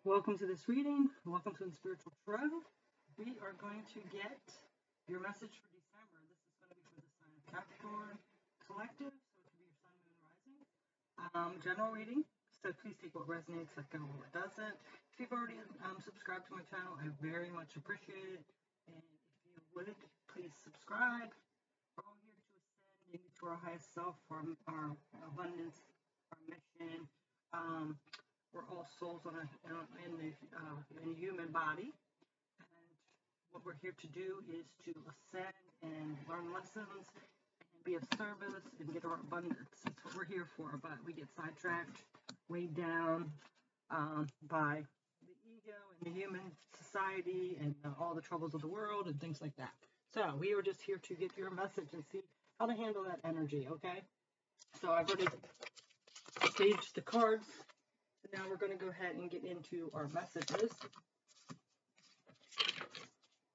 Welcome to this reading. Welcome to the Spiritual Tarot. We are going to get your message for December. This is going to be for the sign of Capricorn Collective, so it could be your sun, moon, rising. General reading, so please take what resonates, let go of what doesn't. If you've already subscribed to my channel, I very much appreciate it. And if you would, please subscribe. We're all here to ascend into our highest self, our abundance, our mission. We're all souls in a human body, and what we're here to do is to ascend and learn lessons and be of service and get our abundance. That's what we're here for, but we get sidetracked, weighed down by the ego and the human society and all the troubles of the world and things like that. So we are just here to get your message and see how to handle that energy, okay? So I've already staged the cards. So now we're going to go ahead and get into our messages.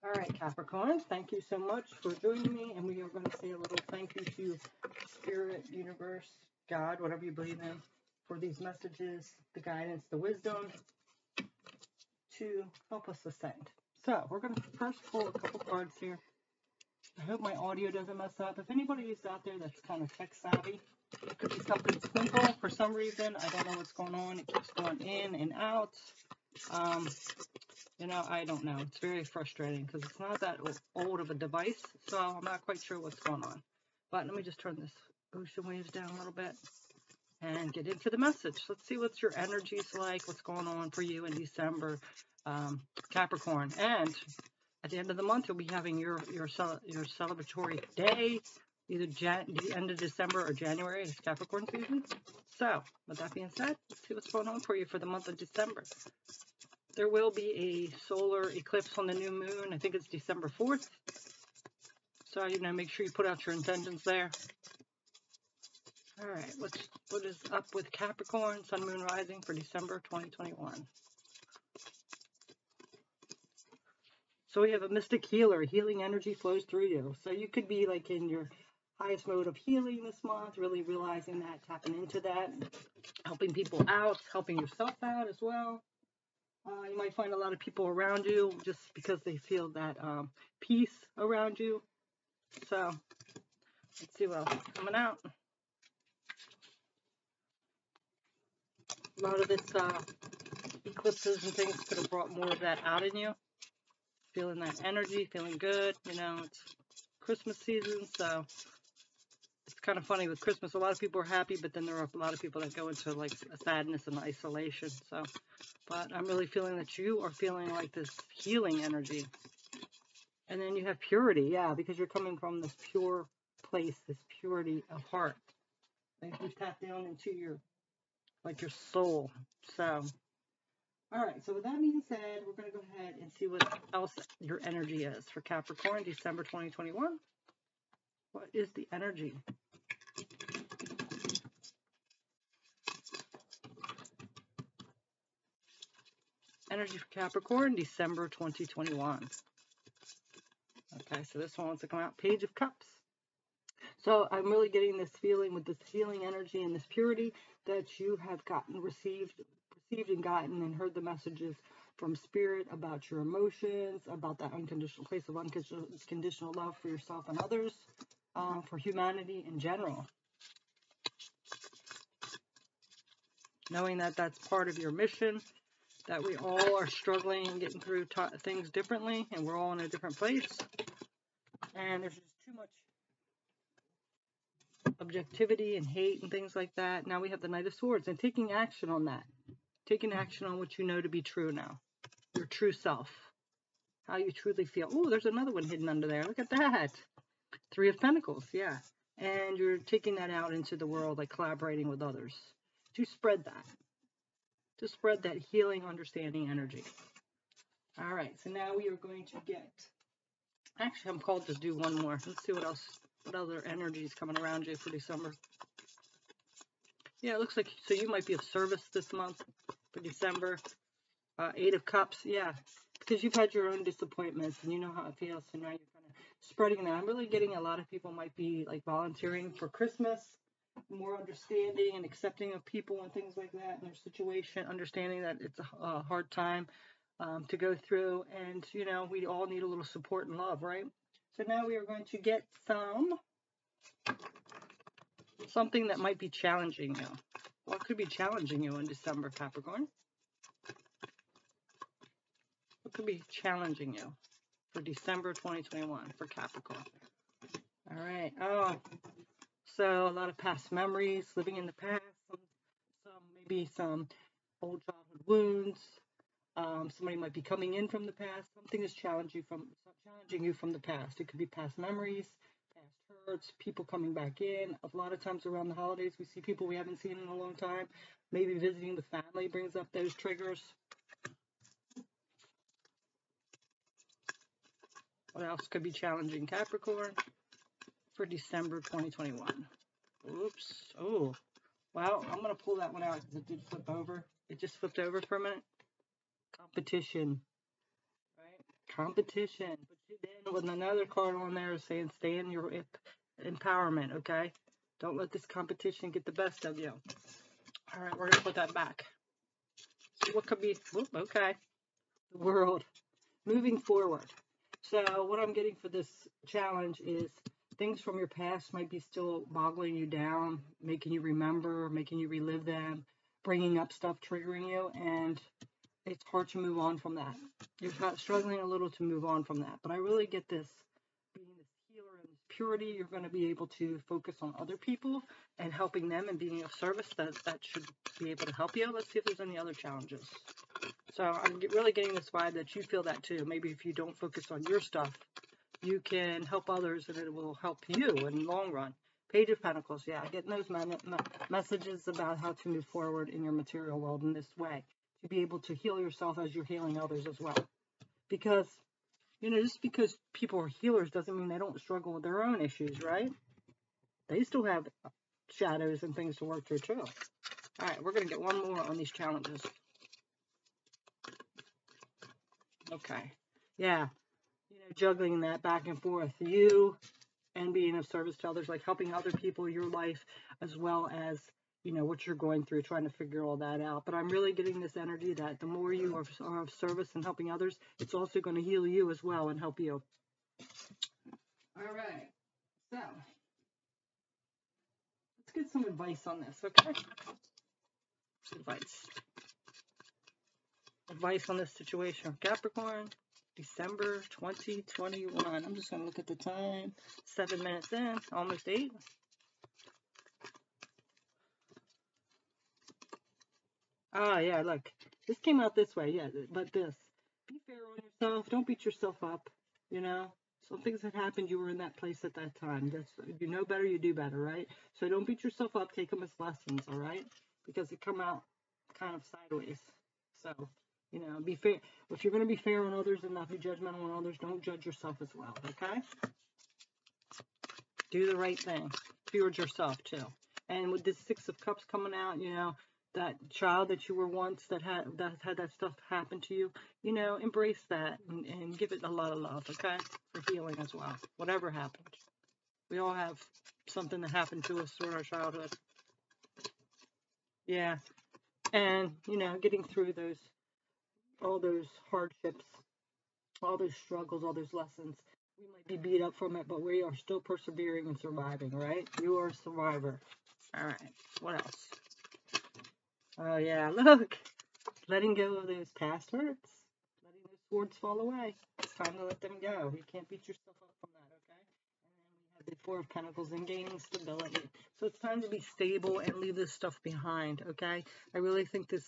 All right, Capricorn, thank you so much for joining me. And we are going to say a little thank you to Spirit, Universe, God, whatever you believe in, for these messages, the guidance, the wisdom to help us ascend. So we're going to first pull a couple cards here. I hope my audio doesn't mess up. If anybody is out there that's kind of tech savvy, it could be something simple for some reason. I don't know what's going on. It keeps going in and out. I don't know. It's very frustrating because it's not that old of a device, so I'm not quite sure what's going on. But let me just turn this ocean waves down a little bit and get into the message. Let's see what your energy's like, what's going on for you in December, Capricorn. And at the end of the month, you'll be having your celebratory day, either the end of December or January. It's Capricorn season. So, with that being said, let's see what's going on for you for the month of December. There will be a solar eclipse on the new moon. I think it's December 4th. So, make sure you put out your intentions there. All right, what is up with Capricorn, sun, moon, rising for December 2021? So we have a mystic healer. Healing energy flows through you. So you could be like in your highest mode of healing this month, really realizing that, tapping into that, helping people out, helping yourself out as well. You might find a lot of people around you just because they feel that peace around you. So let's see what else is coming out. A lot of this eclipses and things could have brought more of that out in you. Feeling that energy, feeling good. It's Christmas season, so it's kind of funny with Christmas. A lot of people are happy, but then there are a lot of people that go into like a sadness and isolation. So, but I'm really feeling that you are feeling like this healing energy. And then you have purity, yeah, because you're coming from this pure place, this purity of heart. Like you tap down into your soul. So, all right, so with that being said, we're going to go ahead and see what else your energy is for Capricorn, December 2021. What is the energy? Energy for Capricorn, December 2021. Okay, so this one wants to come out, Page of Cups. So I'm really getting this feeling with this healing energy and this purity that you have received and gotten and heard the messages from Spirit about your emotions, about that unconditional place of unconditional love for yourself and others, for humanity in general. Knowing that that's part of your mission, that we all are struggling and getting through things differently, and we're all in a different place. And there's just too much objectivity and hate and things like that. Now we have the Knight of Swords and taking action on that. Taking action on what you know to be true now. Your true self. How you truly feel. Oh, there's another one hidden under there. Look at that. Three of Pentacles, yeah. And you're taking that out into the world, like collaborating with others. To spread that. To spread that healing, understanding energy. All right, so now we are going to get... Actually, I'm called to do one more. Let's see what else, what other energy is coming around you for December. Yeah, it looks like, so you might be of service this month for December. 8 of Cups, yeah, because you've had your own disappointments and you know how it feels, so now you're kind of spreading that. I'm really getting a lot of people might be like volunteering for Christmas, more understanding and accepting of people and things like that in their situation, understanding that it's a hard time to go through, and we all need a little support and love, right? So now we are going to get something that might be challenging you. What could be challenging you in December, Capricorn? What could be challenging you for December 2021 for Capricorn? All right. Oh, so a lot of past memories, living in the past, maybe some old childhood wounds. Somebody might be coming in from the past. Something is challenging you from the past. It could be past memories, past hurts, people coming back in. A lot of times around the holidays, we see people we haven't seen in a long time. Maybe visiting with family brings up those triggers. What else could be challenging Capricorn for December 2021? Oops. Oh, well, I'm going to pull that one out because it did flip over. It just flipped over for a minute. Competition. Right? Competition. But then with another card on there saying stay in your empowerment, okay? Don't let this competition get the best of you. All right, we're going to put that back. So what could be, okay. The world. Moving forward. So what I'm getting for this challenge is things from your past might be still boggling you down, making you remember, making you relive them, bringing up stuff, triggering you, and it's hard to move on from that. You're struggling a little to move on from that. But I really get this, being this healer and this purity, you're going to be able to focus on other people and helping them and being of service. That should be able to help you. Let's see if there's any other challenges. So I'm really getting this vibe that you feel that too. Maybe if you don't focus on your stuff, you can help others and it will help you in the long run. Page of Pentacles, yeah, getting those messages about how to move forward in your material world in this way. To be able to heal yourself as you're healing others as well. Because, just because people are healers doesn't mean they don't struggle with their own issues, right? They still have shadows and things to work through too. All right, we're going to get one more on these challenges. Okay. Yeah. Juggling that back and forth. You and being of service to others, like helping other people, your life, as well as, what you're going through, trying to figure all that out. But I'm really getting this energy that the more you are of service and helping others, it's also going to heal you as well and help you. All right. So, let's get some advice on this, okay? Advice on this situation. Capricorn, December 2021. I'm just going to look at the time. 7 minutes in, almost 8. Ah, yeah, look. This came out this way, yeah, but this. Be fair on yourself. Don't beat yourself up, Some things that happened, you were in that place at that time. You know better, you do better, right? So don't beat yourself up. Take them as lessons, all right? Because they come out kind of sideways. So, be fair. If you're going to be fair on others and not be judgmental on others, don't judge yourself as well, okay? Do the right thing towards yourself, too. And with this 6 of Cups coming out, that child that you were once that had that stuff happen to you, embrace that and give it a lot of love, okay? For healing as well. Whatever happened. We all have something that happened to us during our childhood. Yeah. And, getting through all those hardships, all those struggles, all those lessons. We might be beat up from it, but we are still persevering and surviving, right? You are a survivor. All right. What else? Oh, yeah. Look. Letting go of those past hurts. Letting those swords fall away. It's time to let them go. You can't beat yourself up from that, okay? And then we have the 4 of Pentacles and gaining stability. So it's time to be stable and leave this stuff behind, okay? I really think this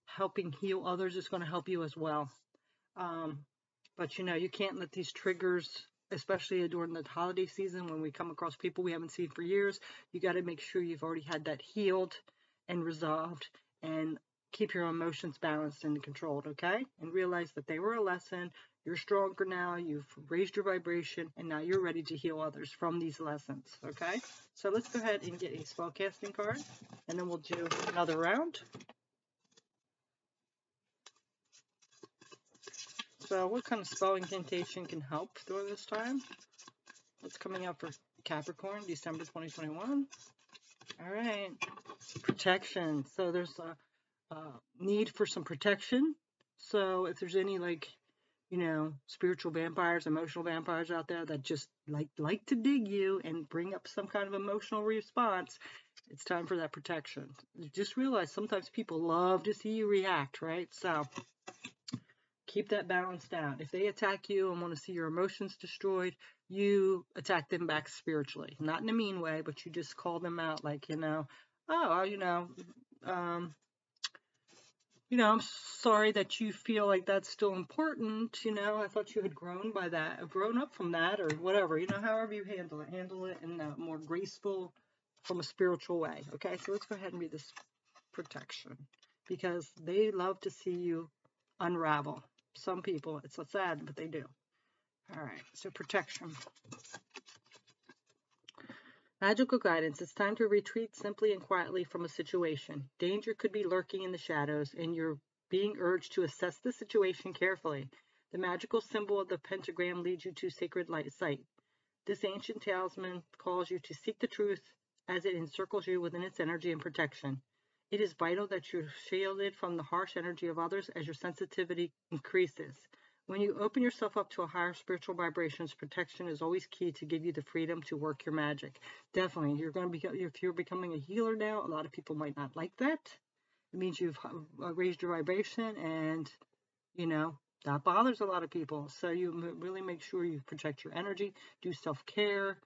helping heal others is going to help you as well. But, you can't let these triggers, especially during the holiday season when we come across people we haven't seen for years, you got to make sure you've already had that healed and resolved and keep your emotions balanced and controlled, okay? And realize that they were a lesson. You're stronger now. You've raised your vibration, and now you're ready to heal others from these lessons, okay? So let's go ahead and get a spellcasting card, and then we'll do another round. So what kind of spell incantation can help during this time? What's coming up for Capricorn, December 2021? All right. Protection. So there's a need for some protection. So if there's any spiritual vampires, emotional vampires out there that just like to dig you and bring up some kind of emotional response, it's time for that protection. Just realize sometimes people love to see you react, right? So keep that balanced out. If they attack you and want to see your emotions destroyed, you attack them back spiritually. Not in a mean way, but you just call them out like, um, I'm sorry that you feel like that's still important. I thought you had grown by that, grown up from that, or whatever. However you handle it in a more graceful, from a spiritual way. Okay, so let's go ahead and read this protection because they love to see you unravel. Some people, it's so sad, but they do. All right, so protection. Magical guidance. It's time to retreat simply and quietly from a situation. Danger could be lurking in the shadows, and you're being urged to assess the situation carefully. The magical symbol of the pentagram leads you to sacred light sight. This ancient talisman calls you to seek the truth as it encircles you within its energy and protection. It is vital that you're shielded from the harsh energy of others as your sensitivity increases. When you open yourself up to a higher spiritual vibrations, protection is always key to give you the freedom to work your magic. Definitely, if you're becoming a healer now, a lot of people might not like that. It means you've raised your vibration, and that bothers a lot of people. So you really make sure you protect your energy, do self-care,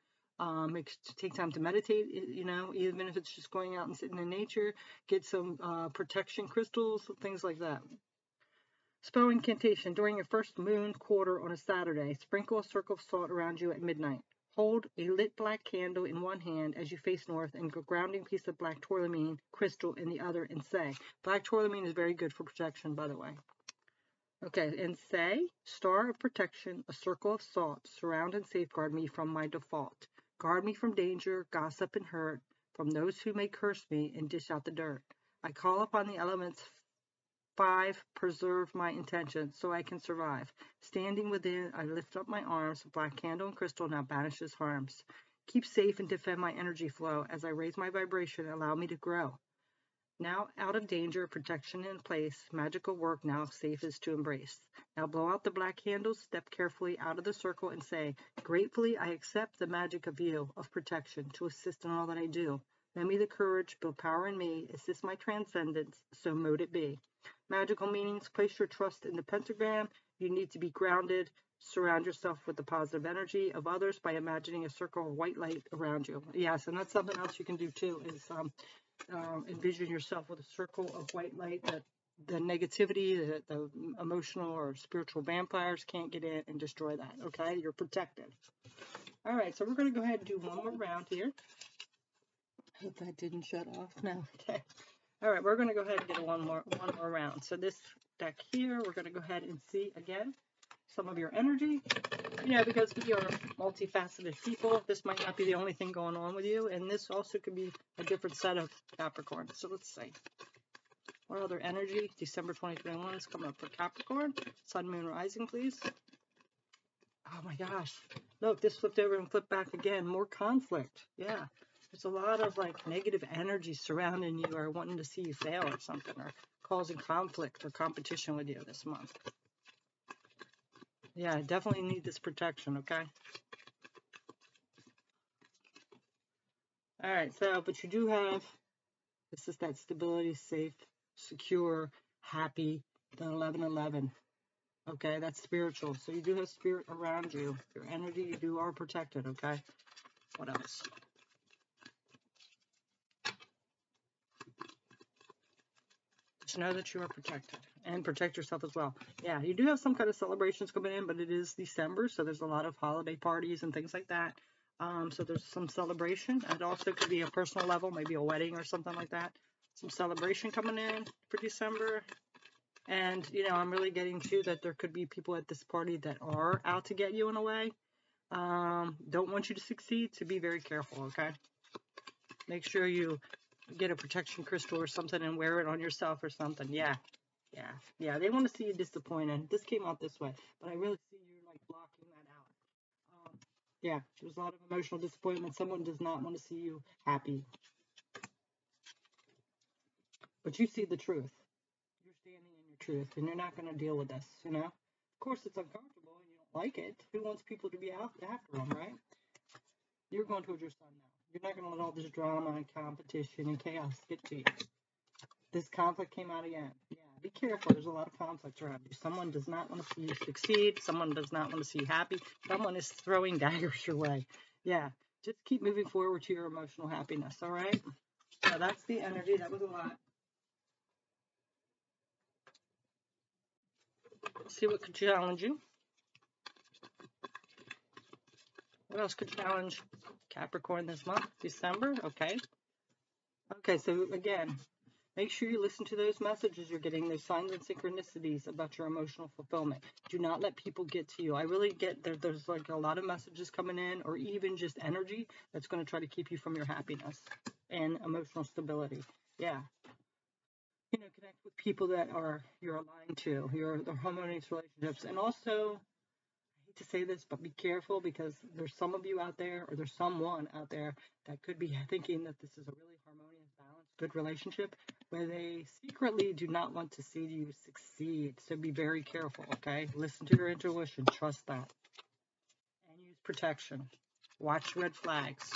take time to meditate, even if it's just going out and sitting in nature, get some protection crystals, things like that. Spell incantation. During your first moon quarter on a Saturday, sprinkle a circle of salt around you at midnight. Hold a lit black candle in one hand as you face north and a grounding piece of black tourmaline crystal in the other, and say, black tourmaline is very good for protection, by the way. Okay, and say, star of protection, a circle of salt, surround and safeguard me from my default. Guard me from danger, gossip, and hurt, from those who may curse me and dish out the dirt. I call upon the elements 5, preserve my intentions so I can survive. Standing within, I lift up my arms. Black candle and crystal now banishes harms. Keep safe and defend my energy flow. As I raise my vibration, allow me to grow. Now out of danger, protection in place, magical work now safe is to embrace. Now blow out the black candles, step carefully out of the circle and say, gratefully I accept the magic of you, of protection, to assist in all that I do. Lend me the courage, build power in me, assist my transcendence, so mote it be. Magical meanings, place your trust in the pentagram. You need to be grounded. Surround yourself with the positive energy of others by imagining a circle of white light around you. Yes, and that's something else you can do too, is envision yourself with a circle of white light that the negativity, the emotional or spiritual vampires can't get in and destroy that, okay? You're protected. All right, so we're going to go ahead and do one more round here. Hope that didn't shut off. No, okay. All right, we're going to go ahead and get one more round. So this deck here, we're going to go ahead and see again some of your energy. Because we are multifaceted people, this might not be the only thing going on with you, and this also could be a different set of Capricorn. So let's see. What other energy? December 2021 is coming up for Capricorn. Sun, Moon, Rising, please. Oh my gosh. Look, this flipped over and flipped back again. More conflict. Yeah. There's a lot of negative energy surrounding you or wanting to see you fail or something, or causing conflict or competition with you this month. Yeah, I definitely need this protection, okay? All right, but you do have, this is that stability, safe, secure, happy, the 1111. Okay, that's spiritual. So you do have spirit around you. Your energy, you are protected, okay? What else? Just know that you are protected, and protect yourself as well. Yeah, you do have some kind of celebrations coming in, but it is December, so there's a lot of holiday parties and things like that. So there's some celebration. It also could be a personal level, maybe a wedding or something like that. Some celebration coming in for December. And, I'm really getting to that there could be people at this party that are out to get you in a way. Don't want you to succeed, so be very careful, okay? Make sure you get a protection crystal or something and wear it on yourself or something. Yeah. They want to see you disappointed. This came out this way, but I really see you blocking that out. Yeah, there's a lot of emotional disappointment. Someone does not want to see you happy. But you see the truth. You're standing in your truth, and you're not going to deal with this, you know? Of course, it's uncomfortable, and you don't like it. Who wants people to be out after them, right? You're going towards your sun now. You're not going to let all this drama and competition and chaos get to you. This conflict came out again. Yeah, be careful. There's a lot of conflict around you. Someone does not want to see you succeed. Someone does not want to see you happy. Someone is throwing daggers your way. Yeah, just keep moving forward to your emotional happiness, all right? So that's the energy. That was a lot. Let's see what could challenge you. What else could challenge Capricorn this month? December? Okay. Okay, so again, make sure you listen to those messages you're getting, those signs and synchronicities about your emotional fulfillment. Do not let people get to you. I really get there's like a lot of messages coming in, or even just energy that's going to try to keep you from your happiness and emotional stability. Yeah. You know, connect with people that you're aligned to, the harmonious relationships. And also, I hate to say this, but be careful, because there's some of you out there, or there's someone out there that could be thinking that this is a really harmonious, balanced, good relationship, where they secretly do not want to see you succeed. So be very careful, okay? Listen to your intuition. Trust that. And use protection. Watch red flags.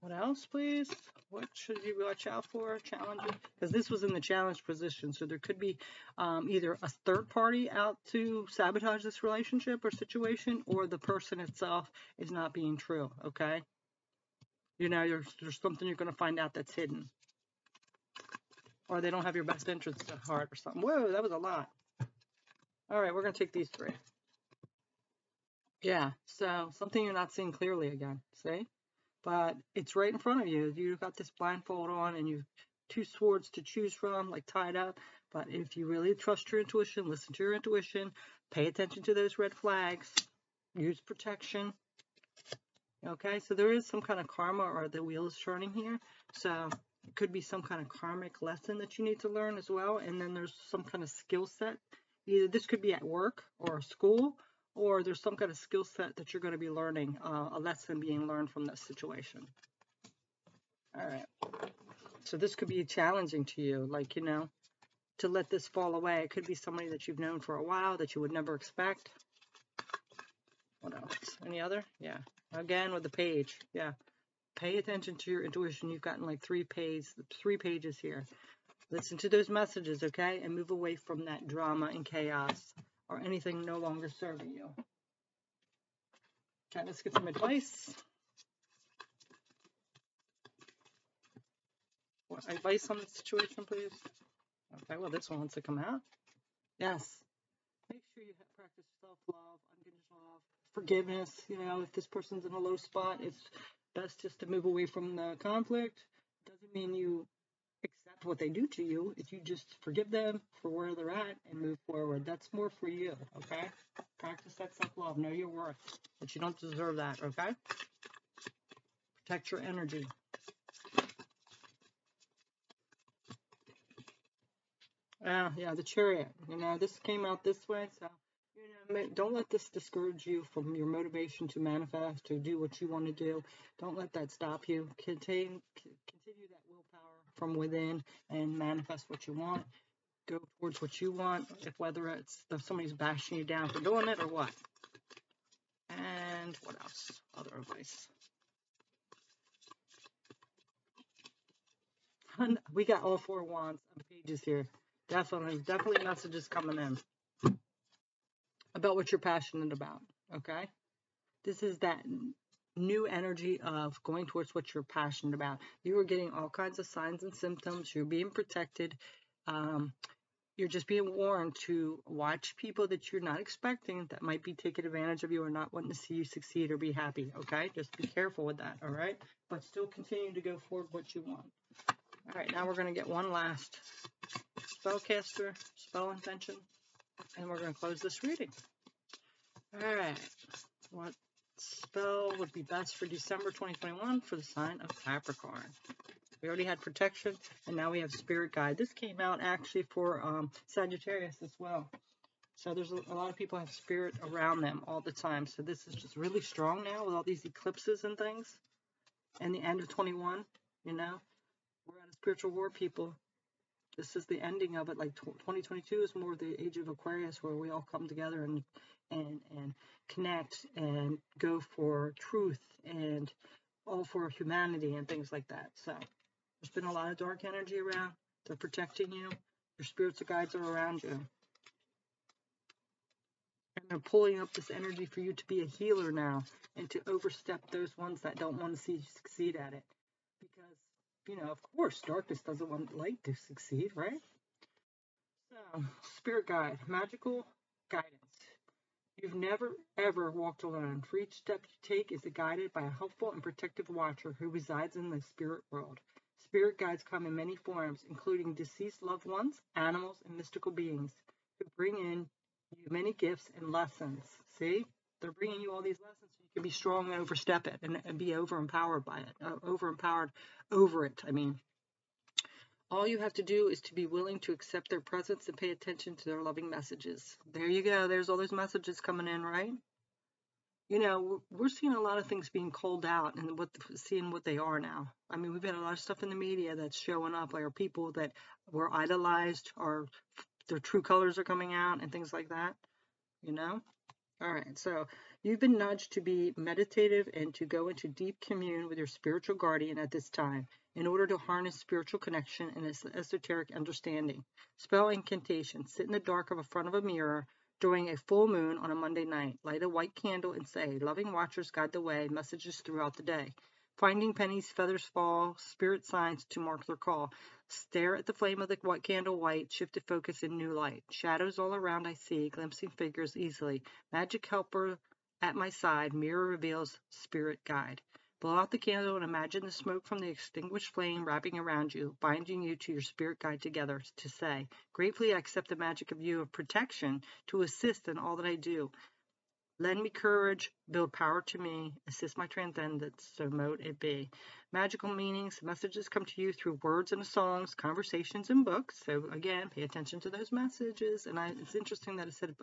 What else, please? What should you watch out for? Challenging? Because this was in the challenge position, so there could be either a third party out to sabotage this relationship or situation, or the person itself is not being true, okay? You know, there's something you're going to find out that's hidden. Or they don't have your best interests at heart or something. Whoa, that was a lot. All right, we're going to take these three. Yeah, so something you're not seeing clearly again, see? But it's right in front of you. You've got this blindfold on, and you've two swords to choose from, like tied up. But if you really trust your intuition, listen to your intuition, pay attention to those red flags, use protection. Okay, so there is some kind of karma, or the wheel is turning here. So it could be some kind of karmic lesson that you need to learn as well. And then there's some kind of skill set. Either this could be at work or school, or there's some kind of skill set that you're going to be learning, a lesson being learned from this situation. All right. So this could be challenging to you, like, you know, to let this fall away. It could be somebody that you've known for a while that you would never expect. What else? Any other? Yeah. Again, with the page. Yeah. Pay attention to your intuition. You've gotten like 3 pages here. Listen to those messages, okay? And move away from that drama and chaos, or anything no longer serving you. Okay, let's get some advice. What advice on the situation, please? Okay, well, this one wants to come out. Yes. Make sure you practice self-love, unconditional love, forgiveness. You know, if this person's in a low spot, it's best just to move away from the conflict. Doesn't mean you accept what they do to you. If you just forgive them for where they're at and move forward, that's more for you, okay? Practice that self-love. Know your worth, that you don't deserve that, okay? Protect your energy. Yeah, the Chariot. You know, this came out this way, so, you know, don't let this discourage you from your motivation to manifest, to do what you want to do. Don't let that stop you. Continue that willpower from within and manifest what you want. Go towards what you want, whether it's if somebody's bashing you down for doing it or what. And what else? Other advice. We got all 4 wands on pages here. Definitely messages coming in about what you're passionate about, okay? This is that new energy of going towards what you're passionate about. You are getting all kinds of signs and symptoms. You're being protected. You're just being warned to watch people that you're not expecting that might be taking advantage of you or not wanting to see you succeed or be happy, okay? Just be careful with that, all right? But still continue to go forward what you want. All right, now we're going to get one last spellcaster, spell intention, and we're going to close this reading. All right, what spell would be best for December 2021 for the sign of Capricorn? We already had protection, and now we have spirit guide. This came out actually for Sagittarius as well. So there's a lot of people have spirit around them all the time. So this is just really strong now with all these eclipses and things. And the end of 21, you know, we're at a spiritual war, people. This is the ending of it. Like 2022 is more the age of Aquarius, where we all come together and connect and go for truth and all for humanity and things like that. So there's been a lot of dark energy around. They're protecting you. Your spiritual guides are around you. And they're pulling up this energy for you to be a healer now and to overstep those ones that don't want to see you succeed at it. Because, you know, of course, darkness doesn't want light to succeed, right? So, spirit guide, magical guidance. You've never, ever walked alone. For each step you take is guided by a helpful and protective watcher who resides in the spirit world. Spirit guides come in many forms, including deceased loved ones, animals, and mystical beings who bring in you many gifts and lessons. See? They're bringing you all these lessons so you can be strong and overstep it and be over-empowered by it. Over-empowered over it, I mean. All you have to do is to be willing to accept their presence and pay attention to their loving messages. There you go. There's all those messages coming in, right? You know, we're seeing a lot of things being called out and seeing what they are now. I mean, we've had a lot of stuff in the media that's showing up, like our people that were idolized, or their true colors are coming out and things like that, you know? All right, so you've been nudged to be meditative and to go into deep commune with your spiritual guardian at this time in order to harness spiritual connection and esoteric understanding. Spell incantation. Sit in the dark of a front of a mirror during a full moon on a Monday night. Light a white candle and say, "Loving watchers guide the way," messages throughout the day. Finding pennies, feathers fall, spirit signs to mark their call. Stare at the flame of the candle white, shift to focus in new light. Shadows all around I see, glimpsing figures easily. Magic helper at my side, mirror reveals spirit guide. Blow out the candle and imagine the smoke from the extinguished flame wrapping around you, binding you to your spirit guide together to say, "Gratefully I accept the magic of you of protection to assist in all that I do. Lend me courage, build power to me, assist my transcendence, so mote it be." Magical meanings, messages come to you through words and songs, conversations, and books. So again, pay attention to those messages. And it's interesting that it said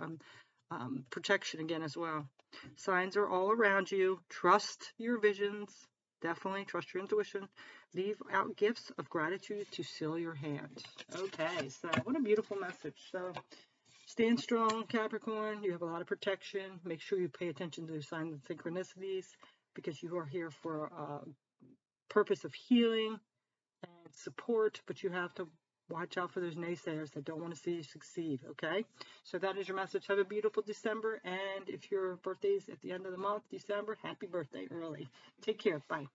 protection again as well. Signs are all around you. Trust your visions. Definitely trust your intuition. Leave out gifts of gratitude to seal your hand. Okay, so what a beautiful message. So stand strong, Capricorn. You have a lot of protection. Make sure you pay attention to the signs and synchronicities, because you are here for a purpose of healing and support, but you have to watch out for those naysayers that don't want to see you succeed, okay? So that is your message. Have a beautiful December, and if your birthday is at the end of the month, December, happy birthday early. Take care. Bye.